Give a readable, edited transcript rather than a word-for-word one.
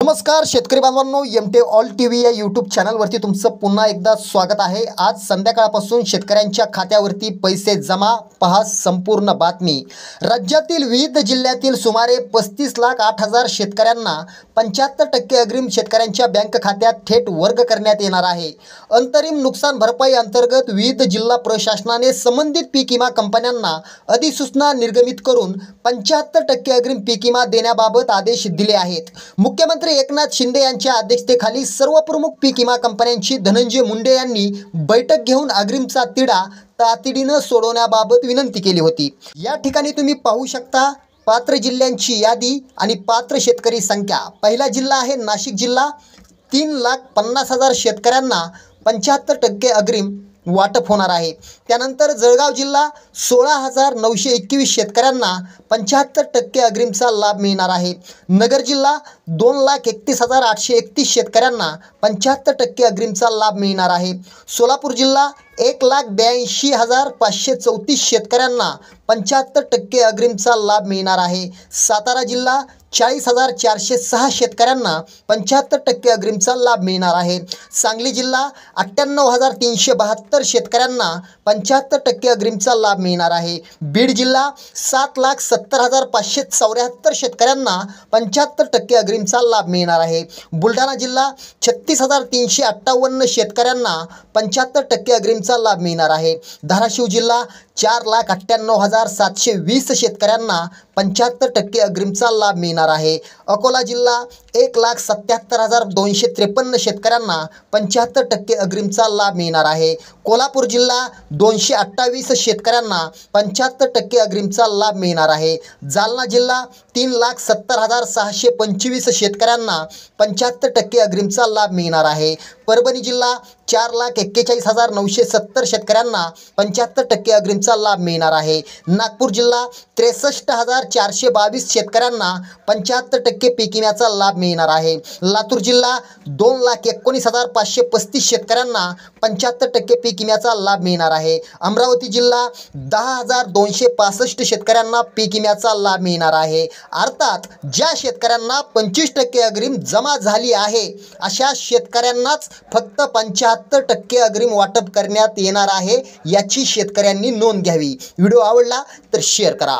नमस्कार शेतकरी बांधवांनो, एमटे ऑल टीव्ही या यूट्यूब चॅनलवरती तुमचं पुन्हा एकदा स्वागत आहे। आज संध्याकाळपासून शेतकऱ्यांच्या खात्यावरती पैसे जमा, पहा संपूर्ण बातमी। राज्यातील विविध जिल्ह्यातील सुमारे 35,08,000 शेतकऱ्यांना 75% अग्रिम शेतकऱ्यांच्या बँक खात्यात थेट वर्ग करण्यात येणार आहे। अंतरिम नुकसान भरपाई अंतर्गत विविध जिल्हा प्रशासनाने संबंधित पीक विमा कंपन्यांना अधिसूचना निर्गमित करून 75% अग्रिम पीक विमा देण्याबाबत आदेश दिले आहेत। मुख्यमंत्री एकनाथ शिंदे यांच्या अध्यक्षतेखाली सर्व प्रमुख पीक विमा कंपन्यांची धनंजय मुंडे यांनी बैठक घेऊन अग्रिमचा तिढा तातडीने सोडवण्याबाबत विनंती केली होती। या ठिकाणी तुम्ही पाहू शकता पात्र जिल्ह्यांची यादी आणि पात्र शेतकरी संख्या। पहिला जिल्हा आहे नाशिक जिल्हा, 3,50,000 शेतकऱ्यांना 75% अग्रिम वाटप होणार आहे। त्यानंतर जळगाव जिल्हा 16,921 शेतकऱ्यांना 75% अग्रिमचा लाभ मिळणार आहे। नगर जिल्हा 2,31,831 शेतकऱ्यांना 75% अग्रिमचा लाभ मिळणार आहे। सोलापूर जिल्हा 1,82,534 शेतकऱ्यांना 75% अग्रिमचा लाभ मिळणार आहे। सातारा जिल्हा 40,406 शेतकऱ्यांना 75% अग्रिमचा लाभ मिळणार आहे। सांगली जिल्हा 98,372 शेतकऱ्यांना 75% अग्रिमचा लाभ मिळणार आहे। बीड जिल्हा 7,70,574 शेतकऱ्यांना 75% अग्रिमचा लाभ मिळणार आहे। बुलढाणा जिल्हा 36,358 शेतकऱ्यांना 75% अग्रिमचा लाभ मिळणार आहे। धाराशिव जिल्हा 4,98,720 शेतकऱ्यांना 75% अग्रिमचा लाभ मिळणार आहे। अकोला जिल्हा 1,77,253 शेतकऱ्यांना 75% अग्रिमचा लाभ मिळणार आहे। कोल्हापूर जिल्हा 228 शेतकऱ्यांना 75% अग्रिमचा लाभ मिळणार आहे। जालना जिल्हा 3,70,625 शेतकऱ्यांना 75% अग्रिमचा लाभ मिळणार आहे। परभणी जिल्हा 4,41,970 शेतकऱ्यांना 75% अग्रिमचा लाभ मिळणार आहे। नागपूर जिल्हा 63,422 शेतकऱ्यांना 75% पीक विम्याचा लाभ मिळणार आहे। लातूर जिल्हा 2,19,535 शेतकऱ्यांना 75% पीक विम्याचा लाभ मिळणार आहे। अमरावती जिल्हा 10,265 शेतकऱ्यांना पीक विम्याचा लाभ मिळणार आहे। अर्थात ज्या शेतकऱ्यांना 25% अग्रिम जमा झाली आहे अशा शेतकऱ्यांनाच फक्त 75% अग्रिम वाटप करण्यात येणार आहे, याची शेतकऱ्यांनी नोंद घ्यावी। व्हिडिओ आवडला तर शेअर करा।